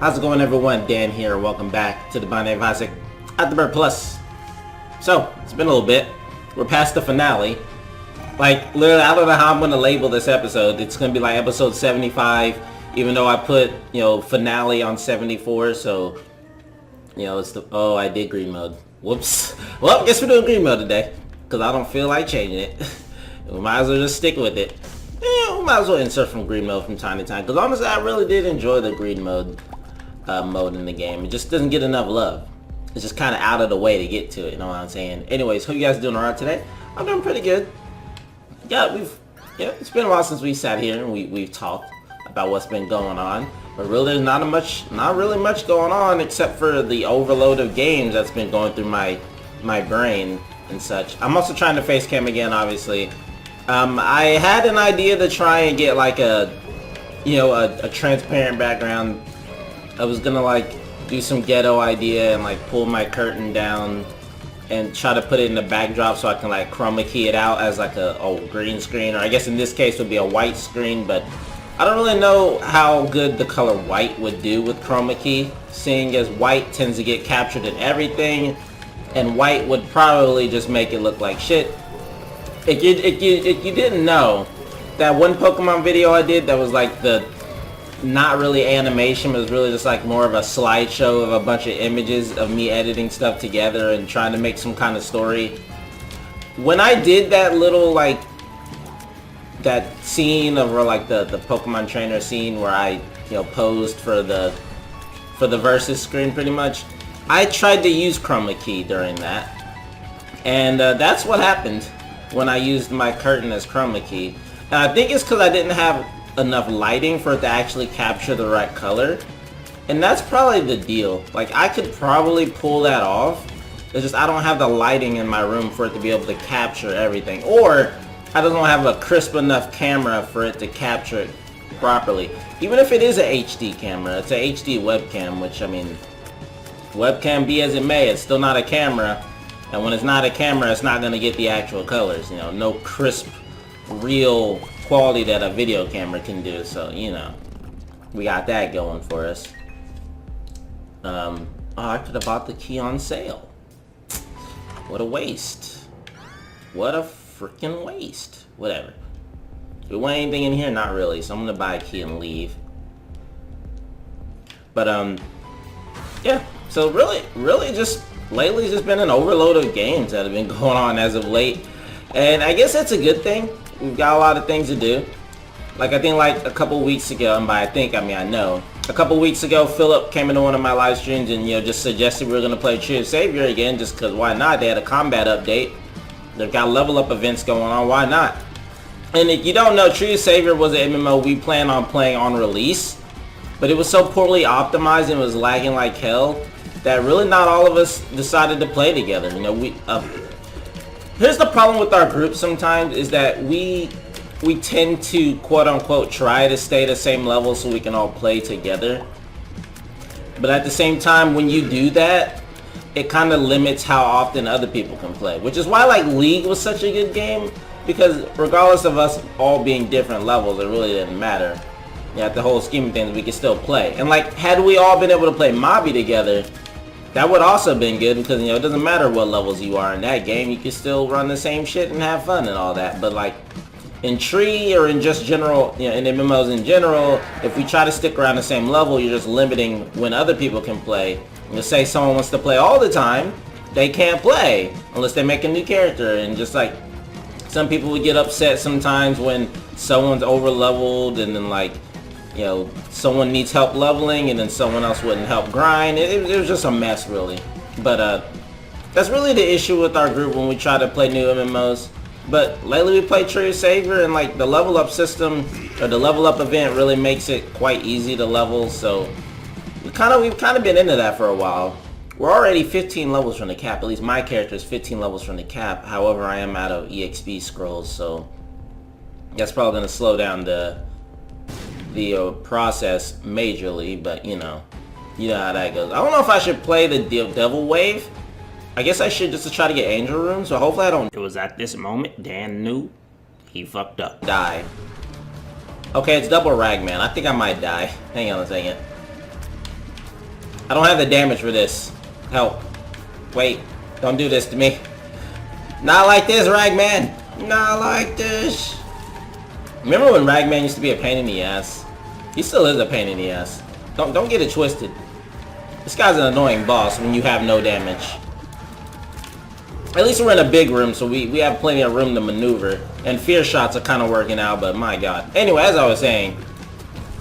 How's it going, everyone? Dan here. Welcome back to the Binary Classic AFTERBIRTH Plus. So, it's been a little bit. We're past the finale. Like, literally, I don't know how I'm going to label this episode. It's going to be like episode 75, even though I put, finale on 74, so, it's the... Oh, I did green mode. Whoops. Well, I guess we're doing green mode today, because I don't feel like changing it. We might as well just stick with it. Yeah, we might as well insert from green mode from time to time, because honestly, I really did enjoy the green mode in the game. It just doesn't get enough love. It's just kind of out of the way to get to it, you know what I'm saying? Anyways, hope you guys doing alright today. I'm doing pretty good. Yeah, it's been a while since we sat here and we've talked about what's been going on. But really, there's not really much going on except for the overload of games that's been going through my brain and such. I'm also trying to face cam again, obviously. I had an idea to try and get like a transparent background. I was gonna like do some ghetto idea and like pull my curtain down and try to put it in the backdrop so I can like chroma key it out as like a green screen, or I guess in this case would be a white screen, but I don't really know how good the color white would do with chroma key, seeing as white tends to get captured in everything, and white would probably just make it look like shit. If you didn't know, that one Pokemon video I did that was like the not really animation, but it was really just like more of a slideshow of a bunch of images of me editing stuff together and trying to make some kind of story. When I did that little like that scene of where like the Pokemon trainer scene where I posed for the versus screen pretty much, I tried to use chroma key during that, and that's what happened when I used my curtain as chroma key. And I think it's because I didn't have enough lighting for it to actually capture the right color, and that's probably the deal. Like, I could probably pull that off, it's just I don't have the lighting in my room for it to be able to capture everything, or I don't have a crisp enough camera for it to capture it properly. Even if it is an HD camera, it's an HD webcam, which, I mean, webcam be as it may, it's still not a camera, and when it's not a camera, it's not going to get the actual colors, no crisp, real quality that a video camera can do. So we got that going for us. Oh, I could have bought the key on sale. What a waste. What a freaking waste. Whatever. Do we want anything in here? Not really, so I'm gonna buy a key and leave. But yeah, so really just lately it's just been an overload of games that have been going on as of late, and I guess that's a good thing. We've got a lot of things to do. Like, I think like a couple weeks ago, and by I know, a couple weeks ago, Philip came into one of my live streams and just suggested we were gonna play True Savior again, just cause why not? They had a combat update. They've got level up events going on, why not? And if you don't know, True Savior was an MMO we plan on playing on release, but it was so poorly optimized and was lagging like hell that really not all of us decided to play together. Here's the problem with our group sometimes, is that we tend to quote-unquote try to stay the same level so we can all play together. But at the same time, when you do that, it kind of limits how often other people can play. Which is why like League was such a good game, because regardless of us all being different levels, it really didn't matter. At the whole scheme of things, we could still play. And like, had we all been able to play Mobby together, that would also have been good, because it doesn't matter what levels you are in that game, you can still run the same shit and have fun and all that. But like in Tree or in just general, in MMOs in general, if we try to stick around the same level, you're just limiting when other people can play. Say someone wants to play all the time, they can't play unless they make a new character. And just like some people would get upset sometimes when someone's over leveled and then like someone needs help leveling and then someone else wouldn't help grind. It was just a mess, really. But that's really the issue with our group when we try to play new MMOs. But lately we play True Savior, and like the level up system or the level up event really makes it quite easy to level. So we've kind of been into that for a while. We're already 15 levels from the cap. At least my character is 15 levels from the cap. However, I am out of EXP scrolls, so that's probably going to slow down the process majorly, but you know how that goes. I don't know if I should play the Devil Wave. I guess I should, just to try to get Angel Rune, so hopefully I don't. It was at this moment Dan knew he fucked up. Die. Okay, it's double Ragman. I think I might die. Hang on a second. I don't have the damage for this. Help. Wait. Don't do this to me. Not like this, Ragman. Not like this. Remember when Ragman used to be a pain in the ass? He still is a pain in the ass. Don't get it twisted. This guy's an annoying boss when you have no damage. At least we're in a big room, so we have plenty of room to maneuver. And fear shots are kind of working out, but my god. Anyway, as I was saying,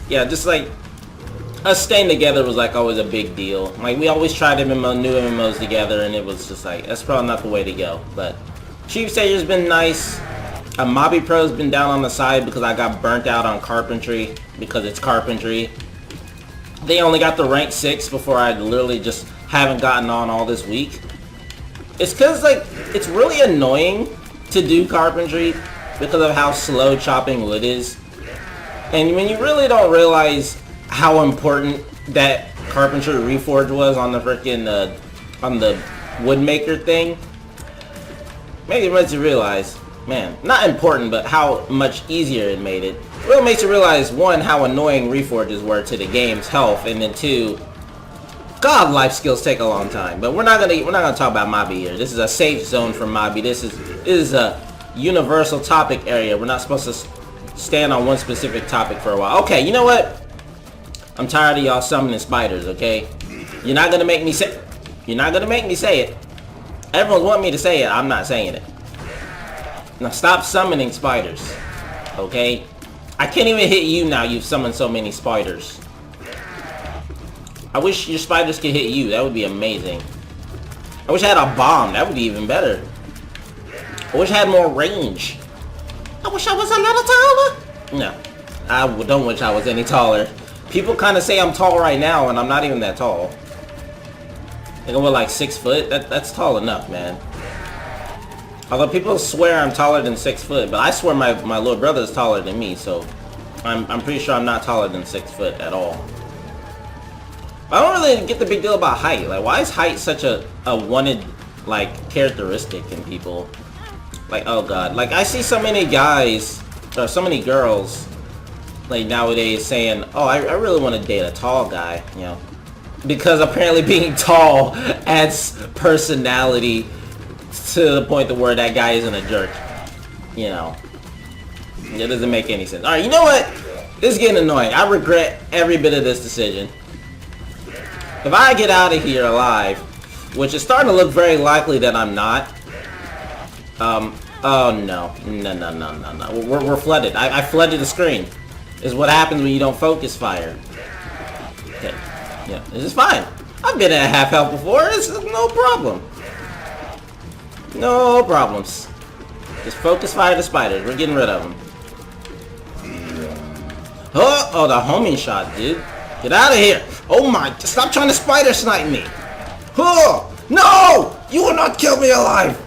yeah, just like us staying together was like always a big deal. Like we always tried MMO, new MMOs together, and it was just like that's probably not the way to go. But Chief Sager's been nice. Mobby Pro's been down on the side because I got burnt out on carpentry because it's carpentry. They only got the rank 6 before I literally just haven't gotten on all this week. It's because like it's really annoying to do carpentry because of how slow chopping wood is. And when you really don't realize how important that carpentry reforge was on the freaking on the woodmaker thing, maybe it makes you realize, man, not important, but how much easier it made it. It really makes you realize, one, how annoying reforges were to the game's health, and then two, God, life skills take a long time. But we're not gonna talk about Mobby here. This is a safe zone for Mobby. This is a universal topic area. We're not supposed to stand on one specific topic for a while. Okay, you know what? I'm tired of y'all summoning spiders. Okay, you're not gonna make me say. You're not gonna make me say it. Everyone's wanting me to say it. I'm not saying it. Now stop summoning spiders. Okay, I can't even hit you now. You've summoned so many spiders. I wish your spiders could hit you. That would be amazing. I wish I had a bomb. That would be even better. I wish I had more range. I wish I was a little taller. No. I don't wish I was any taller. People kind of say I'm tall right now, and I'm not even that tall. I think I'm like 6 foot. That's tall enough, man. Although people swear I'm taller than 6 foot, but I swear my little brother is taller than me, so I'm pretty sure I'm not taller than 6 foot at all. I don't really get the big deal about height. Like, why is height such a wanted, like, characteristic in people? Like, oh god. Like, I see so many guys, or so many girls, like, nowadays saying, oh, I really want to date a tall guy, you know. Because apparently being tall adds personality to the point to where that guy isn't a jerk. You know. It doesn't make any sense. Alright, you know what? This is getting annoying. I regret every bit of this decision. If I get out of here alive, which is starting to look very likely that I'm not. Oh no. No. We're flooded. I flooded the screen. This is what happens when you don't focus fire. Okay. Yeah, this is fine. I've been at half health before. This is no problem. No problems. Just focus fire the spiders. We're getting rid of them. Oh, the homing shot, dude. Get out of here! Oh my! Stop trying to spider snipe me! Oh! No! You will not kill me alive!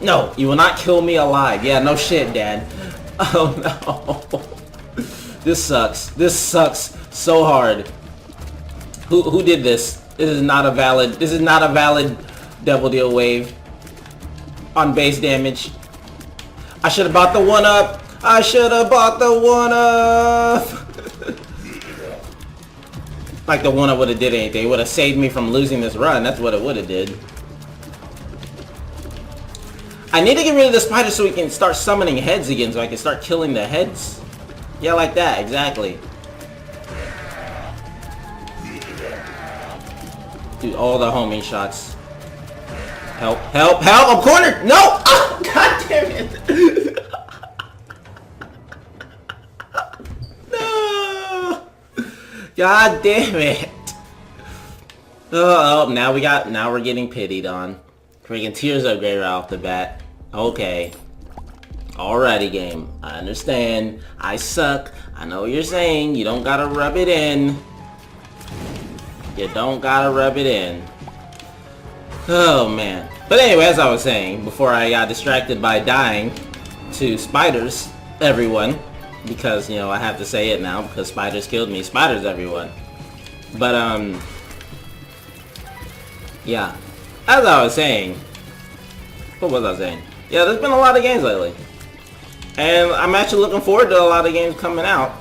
No, you will not kill me alive. Yeah, no shit, Dad. Oh no! This sucks. This sucks so hard. Who did this? This is not a valid. This is not a valid Devil Deal wave on base damage. I should have bought the 1-up. I should have bought the 1-up. Like the 1-up would have did anything. It would have saved me from losing this run. That's what it would have did. I need to get rid of the spider so we can start summoning heads again, so I can start killing the heads. Yeah, like that, exactly. Dude, all the homing shots. Help, help, help! I'm cornered! No! Oh, god damn it! No! God damn it! Oh, now we're getting pitied on. Freaking Tears Upgrade right off the bat. Okay. Alrighty, game. I understand. I suck. I know what you're saying. You don't gotta rub it in. You don't gotta rub it in. Oh, man. But anyway, as I was saying, before I got distracted by dying to spiders, everyone, because, you know, I have to say it now, because spiders killed me. Spiders, everyone. But, yeah. As I was saying, what was I saying? Yeah, there's been a lot of games lately. And I'm actually looking forward to a lot of games coming out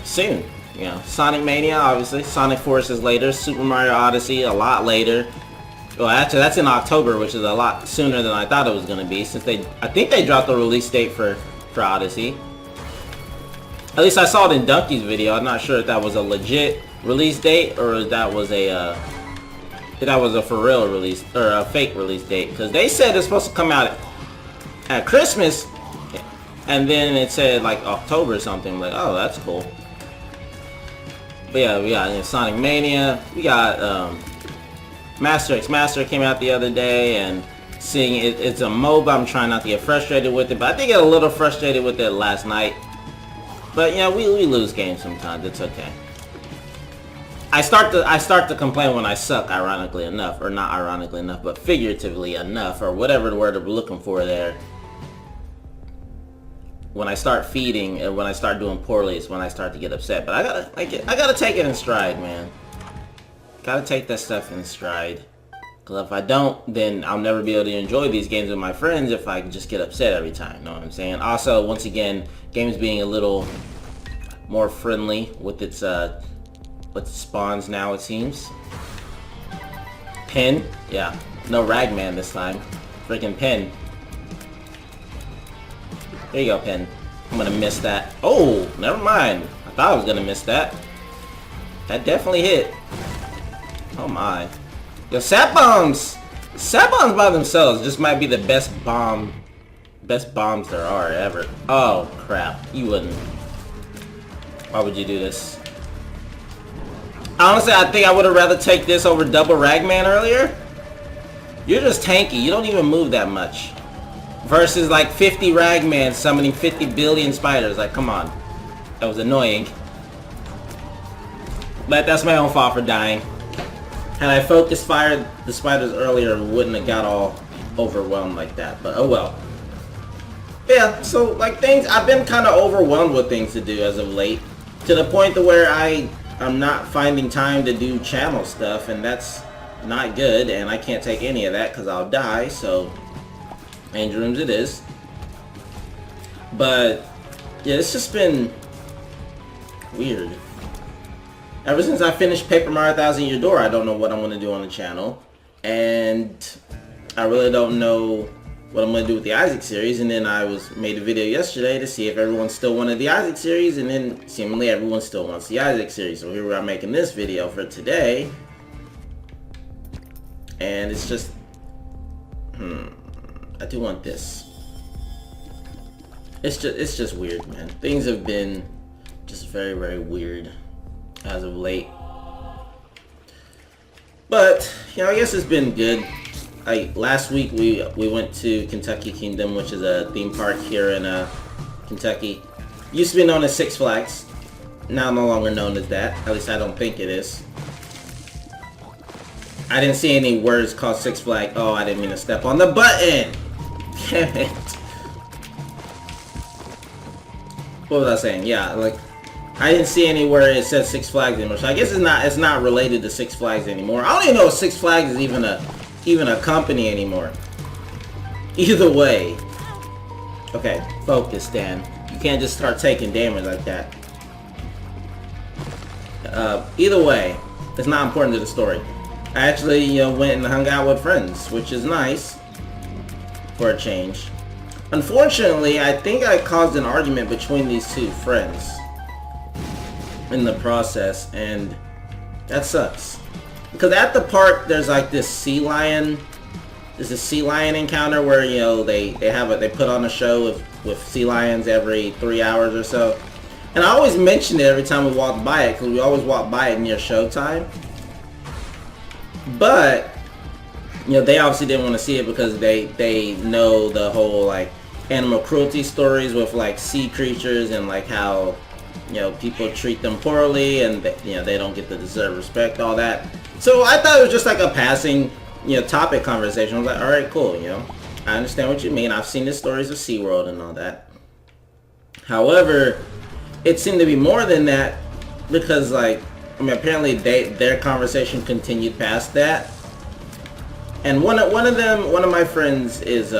soon. You know, Sonic Mania, obviously. Sonic Forces later. Super Mario Odyssey a lot later. Well, actually, that's in October, which is a lot sooner than I thought it was going to be, since I think they dropped the release date for Odyssey. At least I saw it in Donkey's video. I'm not sure if that was a legit release date or if that was a for real release or a fake release date, because they said it's supposed to come out at Christmas, and then it said like October or something. Like, oh, that's cool. But yeah, we got Sonic Mania. We got Master X Master came out the other day, and seeing it's a MOBA, I'm trying not to get frustrated with it, but I did get a little frustrated with it last night. But you know, we lose games sometimes. It's okay. I start to complain when I suck, ironically enough, or not ironically enough, but figuratively enough, or whatever the word we're looking for there. When I start feeding and when I start doing poorly is when I start to get upset. But I gotta take it in stride, man. Gotta take that stuff in stride. Because if I don't, then I'll never be able to enjoy these games with my friends if I just get upset every time. You know what I'm saying? Also, once again, games being a little more friendly with its spawns now, it seems. Pen? Yeah. No Ragman this time. Freaking Pen. There you go, Pen. I'm gonna miss that. Oh, never mind. I thought I was gonna miss that. That definitely hit. Oh my. Yo, sap bombs! Sap bombs by themselves just might be the best bombs there are ever. Oh crap. You wouldn't. Why would you do this? Honestly, I think I would have rather take this over double Ragman earlier. You're just tanky. You don't even move that much. Versus like 50 Ragman summoning 50 billion spiders. Like, come on. That was annoying. But that's my own fault for dying. Had I focused fired the spiders earlier, wouldn't have got all overwhelmed like that. But oh well. Yeah, so like things, I've been kind of overwhelmed with things to do as of late. To the point to where I'm not finding time to do channel stuff, and that's not good, and I can't take any of that because I'll die, so Angel Rooms it is. But yeah, it's just been weird. Ever since I finished Paper Mario 1000 Year Door, I don't know what I'm going to do on the channel, and I really don't know what I'm going to do with the Isaac series. And then I made a video yesterday to see if everyone still wanted the Isaac series, and then seemingly everyone still wants the Isaac series. So here we are making this video for today, and it's just I do want this. It's just weird, man. Things have been just very, very weird as of late. But you know, I guess it's been good. Last week we went to Kentucky Kingdom, which is a theme park here in Kentucky. Used to be known as Six Flags. Now no longer known as that. At least I don't think it is. I didn't see any words called Six Flags. Oh, I didn't mean to step on the button. Damn it. What was I saying? Yeah, like I didn't see anywhere it said Six Flags anymore. So I guess it's not related to Six Flags anymore. I don't even know if Six Flags is even a company anymore. Either way. Okay, focus, Dan. You can't just start taking damage like that. Either way, it's not important to the story. I actually, went and hung out with friends, which is nice for a change. Unfortunately, I think I caused an argument between these two friends in the process, and that sucks. Because at the park, there's like this sea lion. There's a sea lion encounter where they put on a show with sea lions every 3 hours or so. And I always mention it every time we walk by it, because we always walk by it near showtime. But they obviously didn't want to see it because they know the whole like animal cruelty stories with like sea creatures and like how people treat them poorly and they don't get the deserved respect, all that. So I thought it was just like a passing topic conversation. I was like, all right, cool. I understand what you mean. I've seen the stories of SeaWorld and all that. However, it seemed to be more than that because apparently their conversation continued past that. And one of my friends is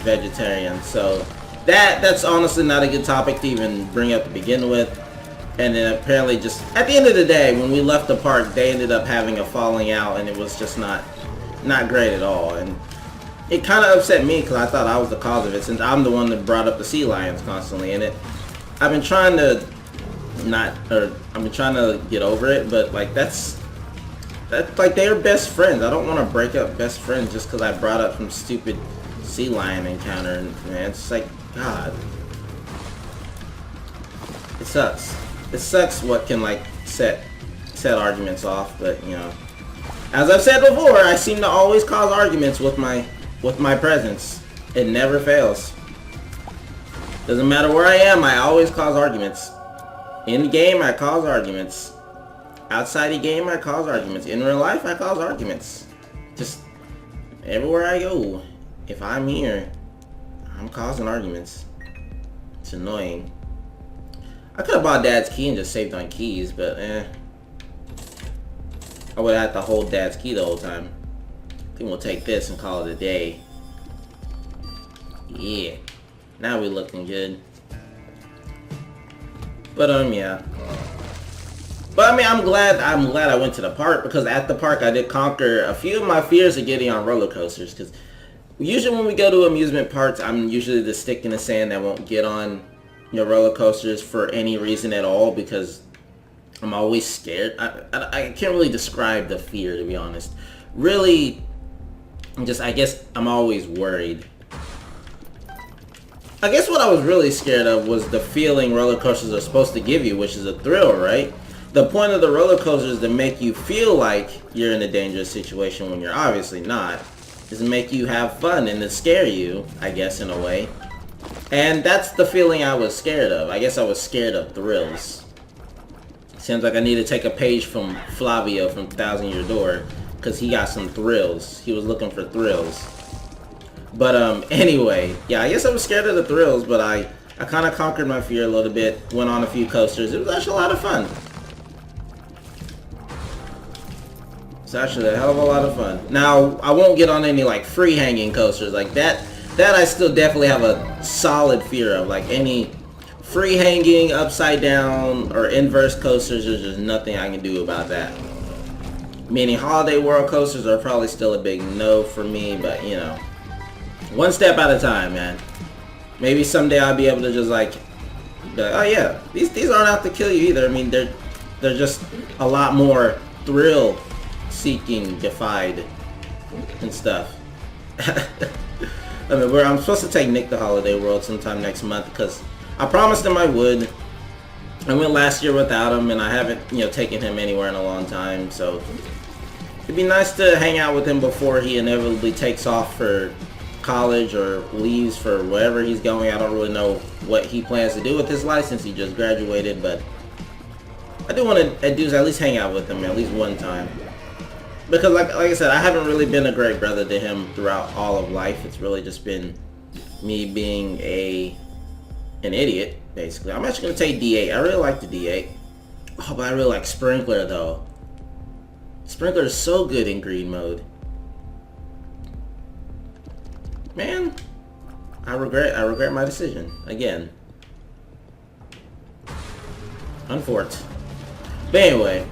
vegetarian, so that's honestly not a good topic to even bring up to begin with. And then apparently just, at the end of the day, when we left the park, they ended up having a falling out, and it was just not great at all. And it kind of upset me because I thought I was the cause of it, since I'm the one that brought up the sea lions constantly. And I've been trying to get over it, but like that's like they're best friends. I don't want to break up best friends just because I brought up some stupid sea lion encounter. And man, it's like, God, it sucks. It sucks what can like set arguments off, but you know, as I've said before, I seem to always cause arguments with my presence. It never fails. Doesn't matter where I am, I always cause arguments. In the game, I cause arguments. Outside the game, I cause arguments. In real life, I cause arguments. Just everywhere I go, if I'm here, I'm causing arguments. It's annoying. I could have bought Dad's key and just saved on keys, but I would have had to hold Dad's key the whole time. I think we'll take this and call it a day. Yeah. Now we're looking good. But yeah. But I mean, I'm glad I went to the park, because at the park I did conquer a few of my fears of getting on roller coasters, because usually when we go to amusement parks, I'm usually the stick in the sand that won't get on, you know, roller coasters for any reason at all, because I'm always scared. I can't really describe the fear, to be honest. Really, I guess I'm always worried. I guess what I was really scared of was the feeling roller coasters are supposed to give you, which is a thrill, right? The point of the roller coaster is to make you feel like you're in a dangerous situation when you're obviously not. Is to make you have fun and to scare you, I guess, in a way. And that's the feeling I was scared of. I guess I was scared of thrills. Seems like I need to take a page from Flavio from Thousand Year Door, because he got some thrills. He was looking for thrills. But anyway, yeah, I guess I was scared of the thrills, but I kind of conquered my fear a little bit. Went on a few coasters. It was actually a lot of fun. It's actually a hell of a lot of fun. Now, I won't get on any like free hanging coasters like that. That I still definitely have a solid fear of. Like any free hanging, upside down, or inverse coasters, there's just nothing I can do about that. Meaning Holiday World coasters are probably still a big no for me, but you know, one step at a time, man. Maybe someday I'll be able to just like, be like, oh yeah, these aren't out to kill you either. I mean, they're just a lot more thrill seeking defied and stuff. I mean, I'm supposed to take Nick to Holiday World sometime next month, because I promised him I would. I went last year without him, and I haven't, you know, taken him anywhere in a long time, so it'd be nice to hang out with him before he inevitably takes off for college or leaves for wherever he's going. I don't really know what he plans to do with his life since he just graduated, but I do want to do at least hang out with him at least one time. Because like I said, I haven't really been a great brother to him throughout all of life. It's really just been me being an idiot, basically. I'm actually going to take D8. I really like the D8. Oh, but I really like Sprinkler, though. Sprinkler is so good in green mode. Man, I regret my decision. Again. Unfortunate. But anyway.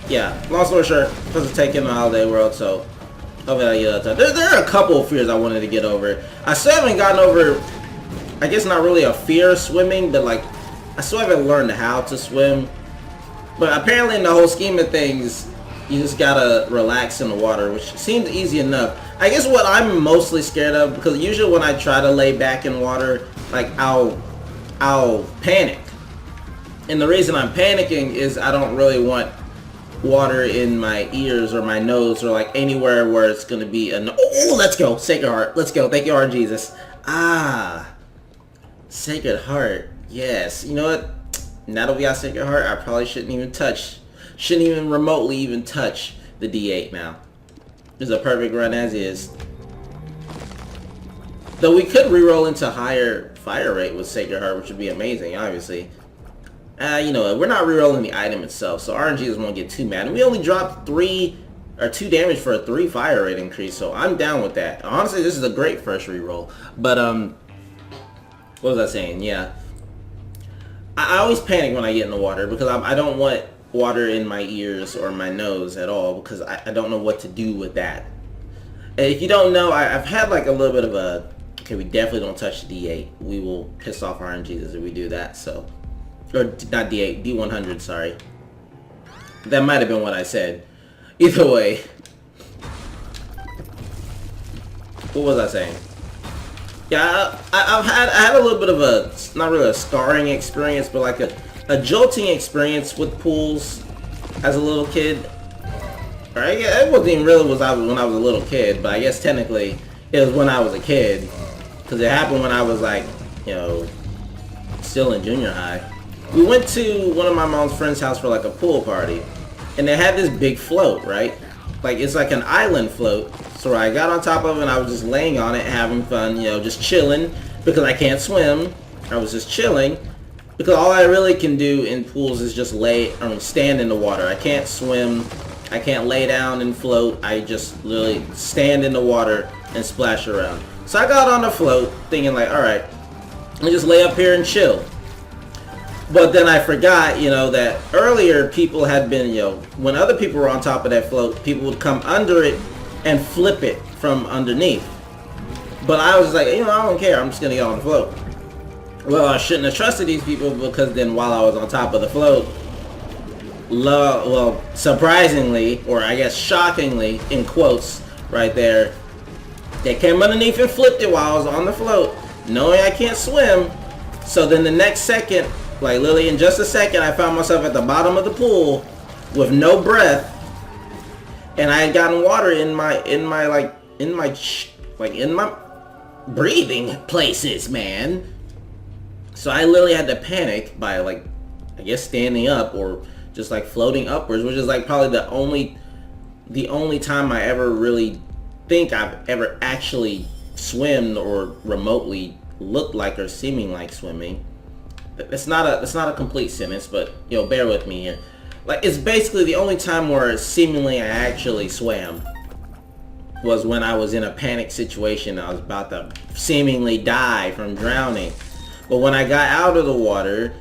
Yeah, long story short, I'm supposed to take him to Holiday World, so hopefully I get out of time. There are a couple of fears I wanted to get over. I still haven't gotten over, I guess not really a fear of swimming, but like, I still haven't learned how to swim. But apparently in the whole scheme of things, you just gotta relax in the water, which seems easy enough. I guess what I'm mostly scared of, because usually when I try to lay back in water, like I'll panic. And the reason I'm panicking is I don't really want water in my ears or my nose or like anywhere where it's gonna be oh, let's go, Sacred Heart, let's go, thank you, Lord Jesus. Sacred Heart, yes. You know what, now that we got Sacred Heart, I probably shouldn't even remotely even touch the D8 now. This is a perfect run as is. Though we could reroll into higher fire rate with Sacred Heart, which would be amazing, obviously. You know, we're not rerolling the item itself, so RNGs won't get too mad. And we only dropped 2 damage for a 3 fire rate increase, so I'm down with that. Honestly, this is a great first reroll. But what was I saying? Yeah, I always panic when I get in the water because I don't want water in my ears or my nose at all because I don't know what to do with that. And if you don't know, I've had like a little bit of a, okay, we definitely don't touch the D8. We will piss off RNGs if we do that, so. Or not D8, D100, sorry. That might have been what I said. Either way. What was I saying? Yeah, I had a little bit of a, not really a scarring experience, but like a jolting experience with pools as a little kid. Right? Yeah, it wasn't even really when I was a little kid, but I guess technically it was when I was a kid. Because it happened when I was like, you know, still in junior high. We went to one of my mom's friend's house for like a pool party. And they had this big float, right? Like, it's like an island float. So I got on top of it and I was just laying on it, having fun, you know, just chilling. Because I can't swim. I was just chilling. Because all I really can do in pools is just stand in the water. I can't swim. I can't lay down and float. I just literally stand in the water and splash around. So I got on the float thinking like, alright, let me just lay up here and chill. But then I forgot, you know, that earlier people had been, you know, when other people were on top of that float, people would come under it and flip it from underneath. But I was just like, you know, I don't care. I'm just going to get on the float. Well, I shouldn't have trusted these people because then while I was on top of the float, well, surprisingly, or I guess shockingly, in quotes, right there, they came underneath and flipped it while I was on the float, knowing I can't swim. So then the next second, like literally in just a second, I found myself at the bottom of the pool with no breath, and I had gotten water in my breathing places, man. So I literally had to panic by like, I guess standing up or just like floating upwards, which is like probably the only time I ever really think I've ever actually swimmed or remotely looked like or seeming like swimming. It's not a complete sentence, but you know, bear with me here. Like, it's basically the only time where seemingly I actually swam was when I was in a panic situation. I was about to seemingly die from drowning. But when I got out of the water,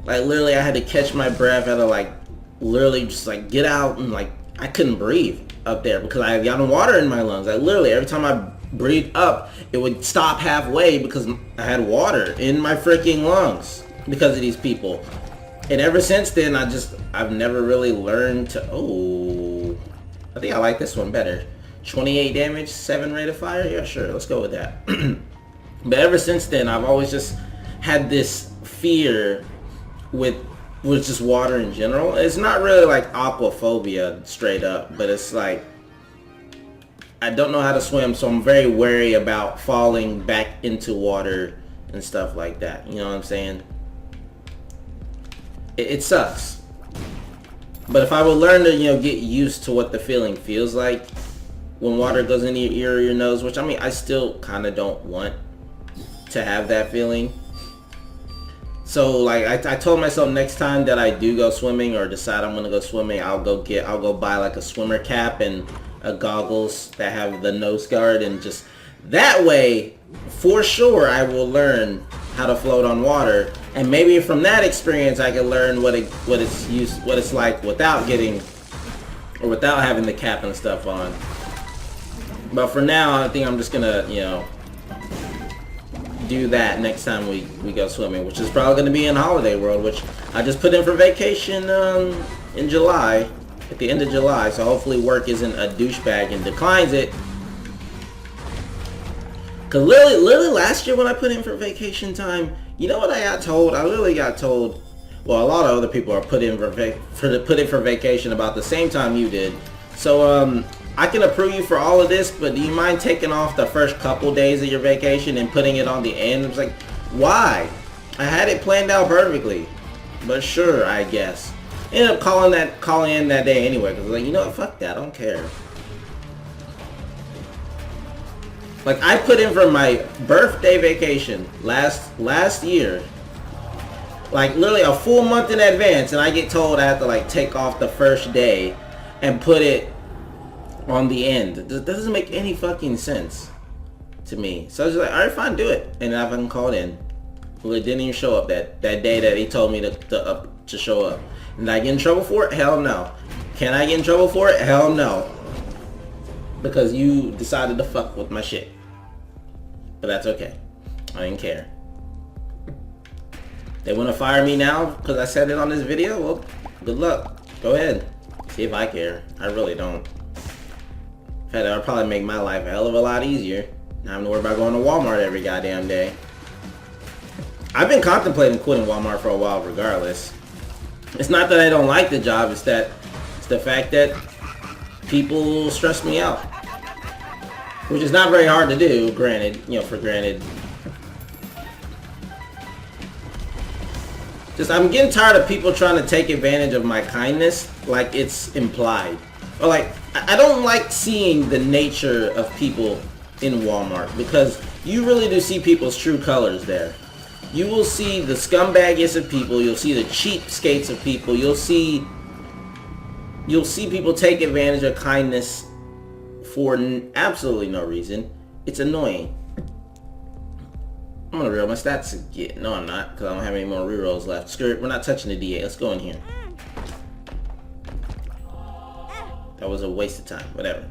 like literally I had to catch my breath. I had to like literally just like get out, and like I couldn't breathe up there because I had gotten water in my lungs. Like literally every time I breathed up, it would stop halfway because I had water in my freaking lungs because of these people. And ever since then, I've never really learned to, oh, I think I like this one better. 28 damage, 7 rate of fire? Yeah, sure, let's go with that. But ever since then, I've always just had this fear with just water in general. It's not really like aquaphobia straight up, but it's like, I don't know how to swim, so I'm very wary about falling back into water and stuff like that. You know what I'm saying? It sucks. But if I would learn to, you know, get used to what the feeling feels like when water goes in your ear or your nose, which I mean, I still kind of don't want to have that feeling. So like I told myself next time that I do go swimming or decide I'm gonna go swimming, I'll go buy like a swimmer cap and goggles that have the nose guard, and just that way for sure I will learn how to float on water, and maybe from that experience I can learn what it's like without having the cap and stuff on. But for now, I think I'm just gonna, you know, do that next time we go swimming, which is probably gonna be in Holiday World, which I just put in for vacation in July, at the end of July, so hopefully work isn't a douchebag and declines it. Cause literally last year when I put in for vacation time, you know what I got told? I literally got told, well, a lot of other people are put in for vacation about the same time you did. So I can approve you for all of this, but do you mind taking off the first couple days of your vacation and putting it on the end? I was like, why? I had it planned out perfectly. But sure, I guess. Ended up calling in that day anyway, because I was like, you know what, fuck that, I don't care. Like, I put in for my birthday vacation last year, like literally a full month in advance, and I get told I have to like take off the first day and put it on the end. That doesn't make any fucking sense to me. So I was like, alright, fine, do it. And I haven't called in. Well, it didn't even show up that day that he told me to show up. Did I get in trouble for it? Hell no. Can I get in trouble for it? Hell no. Because you decided to fuck with my shit. But that's okay. I didn't care. They want to fire me now because I said it on this video? Well, good luck. Go ahead. See if I care. I really don't. In fact, that'll probably make my life a hell of a lot easier. Not having to worry about going to Walmart every goddamn day. I've been contemplating quitting Walmart for a while regardless. It's not that I don't like the job, it's the fact that people stress me out. Which is not very hard to do, granted, for granted. Just, I'm getting tired of people trying to take advantage of my kindness like it's implied. Or like, I don't like seeing the nature of people in Walmart because you really do see people's true colors there. You will see the scumbaggiest of people, you'll see the cheapskates of people, you'll see people take advantage of kindness for absolutely no reason. It's annoying. I'm gonna reroll my stats again. No, I'm not, because I don't have any more rerolls left. Screw it, we're not touching the D8. Let's go in here. That was a waste of time. Whatever.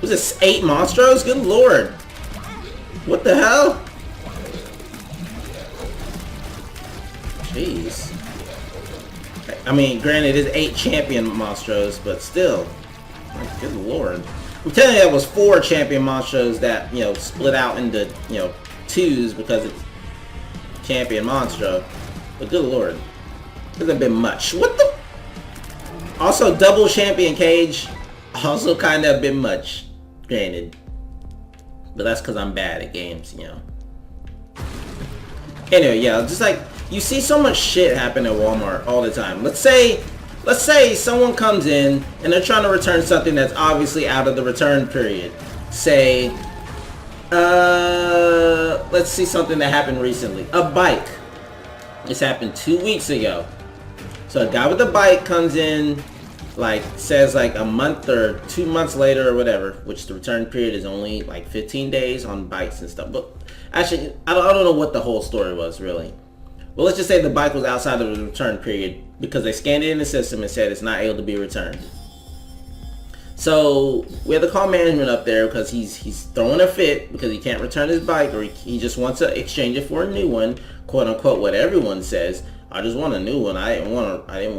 Was this 8 Monstros? Good lord. What the hell? Jeez. I mean, granted, it is 8 champion Monstros, but still. Like, good lord. I'm telling you, that was 4 champion Monstros that, split out into, 2s because it's champion Monstro. But good lord. Hasn't been much. What the? Also, double champion Cage. Also kind of been much. Granted. But that's because I'm bad at games, Anyway, yeah, just like, you see so much shit happen at Walmart all the time. Let's say someone comes in and they're trying to return something that's obviously out of the return period. Say, let's see something that happened recently. A bike. This happened 2 weeks ago. So a guy with a bike comes in, says a month or 2 months later or whatever, which the return period is only 15 days on bikes and stuff. But actually, I don't know what the whole story was really. Well, let's just say the bike was outside of the return period because they scanned it in the system and said it's not able to be returned. So we had to call management up there because he's throwing a fit because he can't return his bike, or he just wants to exchange it for a new one, quote unquote, what everyone says. I just want a new one. I didn't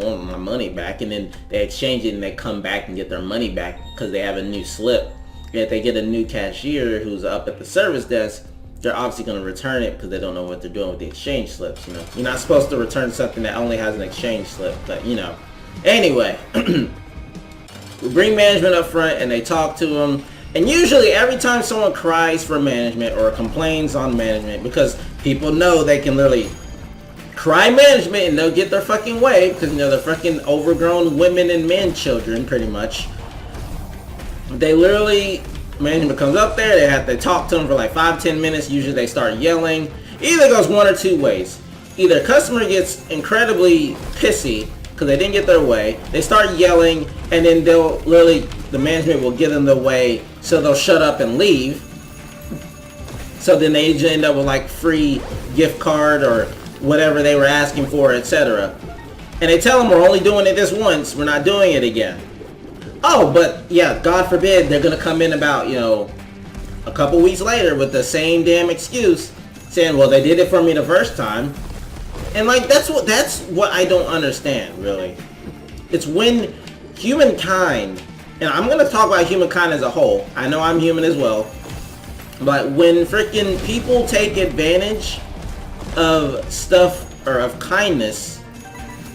want my money back. And then they exchange it and they come back and get their money back because they have a new slip. And if they get a new cashier who's up at the service desk, they're obviously going to return it because they don't know what they're doing with the exchange slips. You're not supposed to return something that only has an exchange slip, but Anyway, we bring management up front and they talk to them. And usually every time someone cries for management or complains on management, because people know they can literally cry management and they'll get their fucking way because they're fucking overgrown women and men children pretty much. They literally, management comes up there, they talk to them for 5-10 minutes. Usually they start yelling. Either goes one or two ways. Either customer gets incredibly pissy because they didn't get their way, they start yelling, and then they'll literally, the management will give them the way, so they'll shut up and leave. So then they end up with free gift card or whatever they were asking for, etc. And they tell them, we're only doing it this once, we're not doing it again. Oh, but yeah, God forbid they're gonna come in about, a couple weeks later with the same damn excuse, saying, well, they did it for me the first time. And that's what I don't understand, really. It's when humankind, and I'm gonna talk about humankind as a whole, I know I'm human as well, but when freaking people take advantage of stuff, or of kindness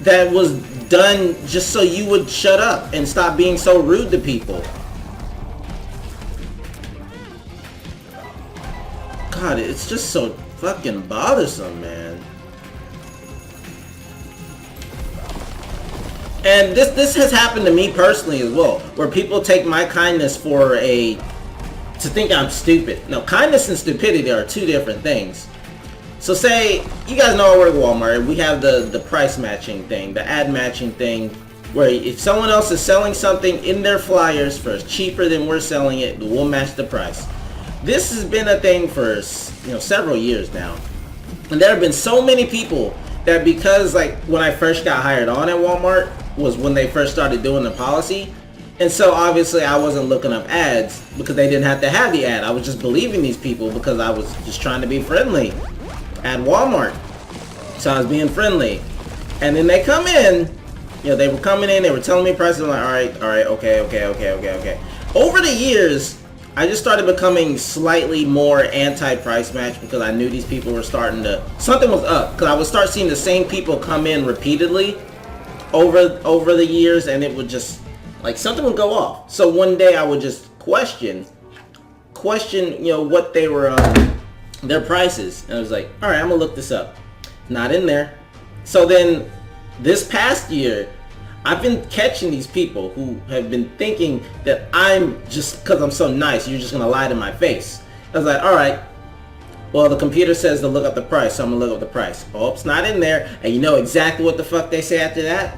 that was done just so you would shut up and stop being so rude to people. God, it's just so fucking bothersome, man. And this has happened to me personally as well, where people take my kindness to think I'm stupid. No, kindness and stupidity are two different things. So say, you guys know I work at Walmart, we have the price matching thing, the ad matching thing, where if someone else is selling something in their flyers for cheaper than we're selling it, we'll match the price. This has been a thing for several years now. And there have been so many people that, because like when I first got hired on at Walmart was when they first started doing the policy. And so obviously I wasn't looking up ads because they didn't have to have the ad. I was just believing these people because I was just trying to be friendly at Walmart. So I was being friendly. And then they come in, you know, they were coming in, they were telling me prices. I'm like, all right, okay. Over the years, I just started becoming slightly more anti-price match because I knew these people were starting to, something was up. Because I would start seeing the same people come in repeatedly over the years, and it would just, like, something would go off. So one day I would just question, you know, what they were, their prices. And I was like, all right, I'm gonna look this up. Not in there. So then this past year, I've been catching these people who have been thinking that I'm just, because I'm so nice, you're just gonna lie to my face. I was like, all right, well, the computer says to look up the price, so I'm gonna look up the price. Oh, it's not in there. And you know exactly what the fuck they say after that?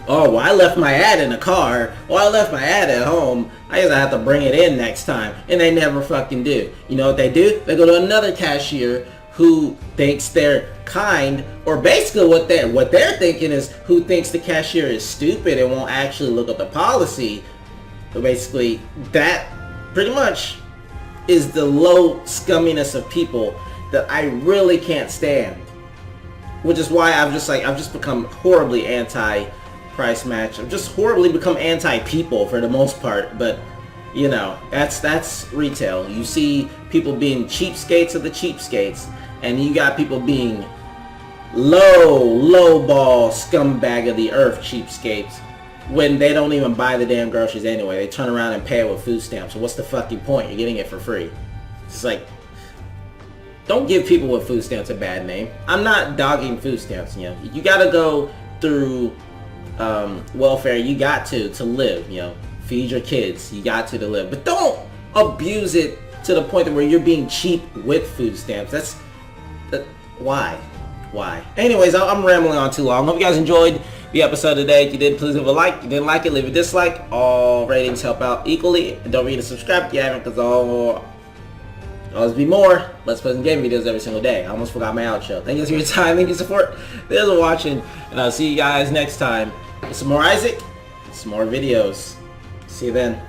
Oh, well, I left my ad in the car. Well, I left my ad at home. I guess I have to bring it in next time. And they never fucking do. You know what they do? They go to another cashier who thinks they're kind, or basically what they're thinking is who thinks the cashier is stupid and won't actually look up the policy. But basically, that pretty much is the low scumminess of people that I really can't stand. Which is why I've just become horribly anti-price match. I've just horribly become anti-people for the most part. But you know, that's retail. You see people being cheapskates of the cheapskates, and you got people being low-ball scumbag of the earth cheapskates when they don't even buy the damn groceries anyway. They turn around and pay it with food stamps. So what's the fucking point? You're getting it for free. It's like, don't give people with food stamps a bad name. I'm not dogging food stamps, you know. You gotta go through welfare. You got to live, you know. Feed your kids. You got to live. But don't abuse it to the point where you're being cheap with food stamps. Why? Anyways, I'm rambling on too long. Hope you guys enjoyed the episode today. If you did, please leave a like. If you didn't like it, leave a dislike. All ratings help out equally. And don't forget to subscribe if you haven't, because always be more Let's Play some game videos every single day. I almost forgot my outro. Thank you for your time. Thank you for your support. Thanks for watching. And I'll see you guys next time with some more Isaac, some more videos. See you then.